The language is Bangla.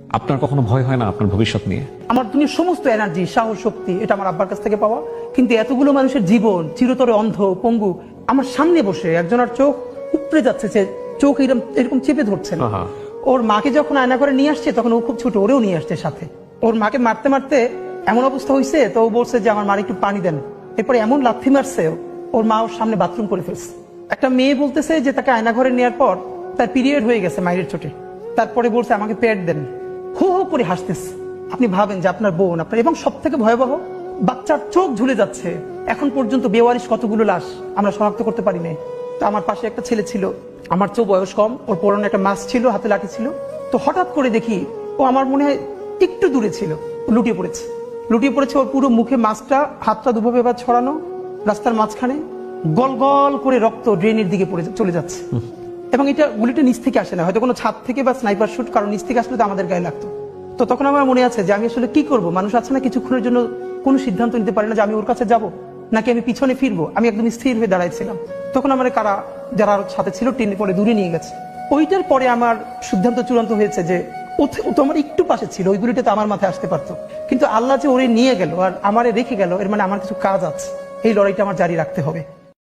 আপনার কখনো ভয় হয় না আপনার ভবিষ্যৎ নিয়ে? আমার দুনিয়ার সমস্ত এনার্জি, সাহস, শক্তি এটা আমার আব্বার কাছ থেকে পাওয়া। কিন্তু এতগুলো মানুষের জীবন চিরতরে অন্ধ, পঙ্গু, আমার সামনে বসে একজনের চোখ উপড়ে যাচ্ছে, যে চোখ এরকম চেপে ধরছে না। ওর মাকে যখন আয়না করে নিয়ে আসছে তখন ও খুব ছোট, ওরেও নিয়ে আসছে সাথে। ওর মাকে মারতে মারতে এমন অবস্থা হয়েছে, তো ও বলছে যে আমার মার একটু পানি দেন। এরপরে এমন লাথি মারছে, ওর মা ওর সামনে বাথরুম করে ফেলছে। একটা মেয়ে বলতেছে যে তাকে আয়না ঘরে নেওয়ার পর তার পিরিয়ড হয়ে গেছে মায়ের চোটে, তারপরে বলছে আমাকে প্যাড দেন। হু হু করে হাসতেছে। আপনি ভাবেন যে আপনার বোন আপনার, এবং সব থেকে ভয়াবহ, বাচ্চার চোখ ঝুলে যাচ্ছে। এখন পর্যন্ত বেওয়ারিশ কতগুলো লাশ আমরা শনাক্ত করতে পারি নাই। তো আমার পাশে একটা ছেলে ছিল, আমার চেয়েও বয়স কম, ওর পরনে একটা মাস্ক ছিল, হাতে লাঠি ছিল। তো হঠাৎ করে দেখি ও আমার মনে হয় একটু দূরে ছিল, লুটিয়ে পড়েছে। ওর পুরো মুখে মাস্কটা, হাতটা দুভাবে এবার ছড়ানো, রাস্তার মাঝখানে গল গল করে রক্ত ড্রেনের দিকে চলে যাচ্ছে। এবং এটা গুলিটা নিচ থেকে আসে না, হয়তো কোনো ছাদ থেকে বা স্নাইপার শুট, কারণ নিচ থেকে আসলে তো আমাদের গায়ে লাগতো। তো তখন আমার মনে আছে যে আমি আসলে কি করব। মানুষ আছে না কিছুক্ষণের জন্য কোনো সিদ্ধান্ত নিতে পারে না যে আমি ওর কাছে যাব নাকি আমি পিছনে ফিরবো। আমি একদম স্থির হয়ে দাঁড়াইছিলাম। তখন আমার কারা যারা সাথে ছিল টেনে পরে দূরে নিয়ে গেছে। ওইটার পরে আমার সিদ্ধান্ত চূড়ান্ত হয়েছে যে ও তো আমার একটু পাশে ছিল, ওই গুলিটা তো আমার মাথায় আসতে পারতো। কিন্তু আল্লাহ যে ওরে নিয়ে গেল আর আমারে রেখে গেল, এর মানে আমার কিছু কাজ আছে, এই লড়াইটা আমার জারি রাখতে হবে।